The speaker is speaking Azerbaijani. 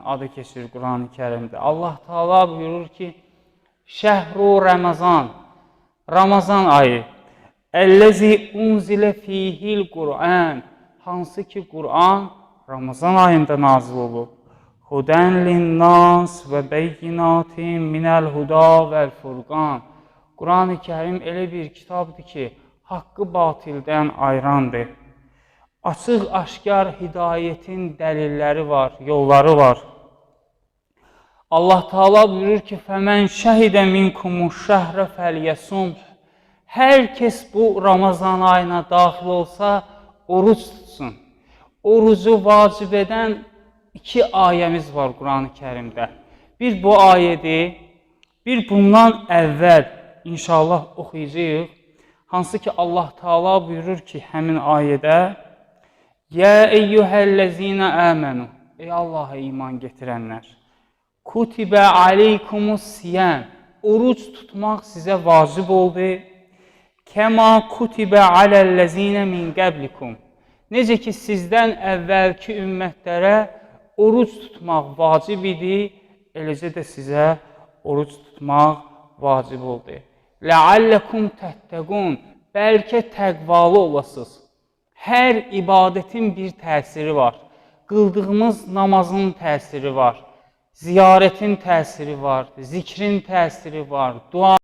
adı keçir Quran-ı Kərimdə. Allah Taala buyurur ki, Şəhru Ramazan, Ramazan ayı, Əlləzi unzilə fihil Qur'an, hansı ki Qur'an Ramazan ayında nazil olub. Hudən linnas və beyyinatin minəl huda vəl furqan. Quran-ı Kərim elə bir kitabdır ki, haqqı batildən ayırandır. Açıq aşkar hidayətin dəlilləri var, yolları var. Allah Taala buyurur ki, Fəmən şəhidə minkumuş şəhrə fəlyəsum. Hər kəs bu Ramazan ayına daxil olsa, oruç tutsun. Orucu vacib edən 2 ayəmiz var Quran-ı Kərimdə. Bir bu ayədir, bir bundan əvvəl inşallah oxuyacağıq. Hansı ki Allah Taala buyurur ki, həmin ayədə Yə eyyuhəl-ləzinə əmənu. Ey Allaha iman getirənlər. Kutibə aleykumus siyəm. Oruç tutmaq sizə vacib oldu. Kəma kutibə aləl-ləzinə min qəblikum. Necə ki sizdən əvvəlki ümmətlərə oruç tutmaq vacib idi, eləcə də sizə oruç tutmaq vacib oldu. Ləalləkum təttəqun. Bəlkə təqvalı olasınız. Hər ibadətin bir təsiri var. Qıldığımız namazın təsiri var. Ziyarətin təsiri var. Zikrin təsiri var. Dua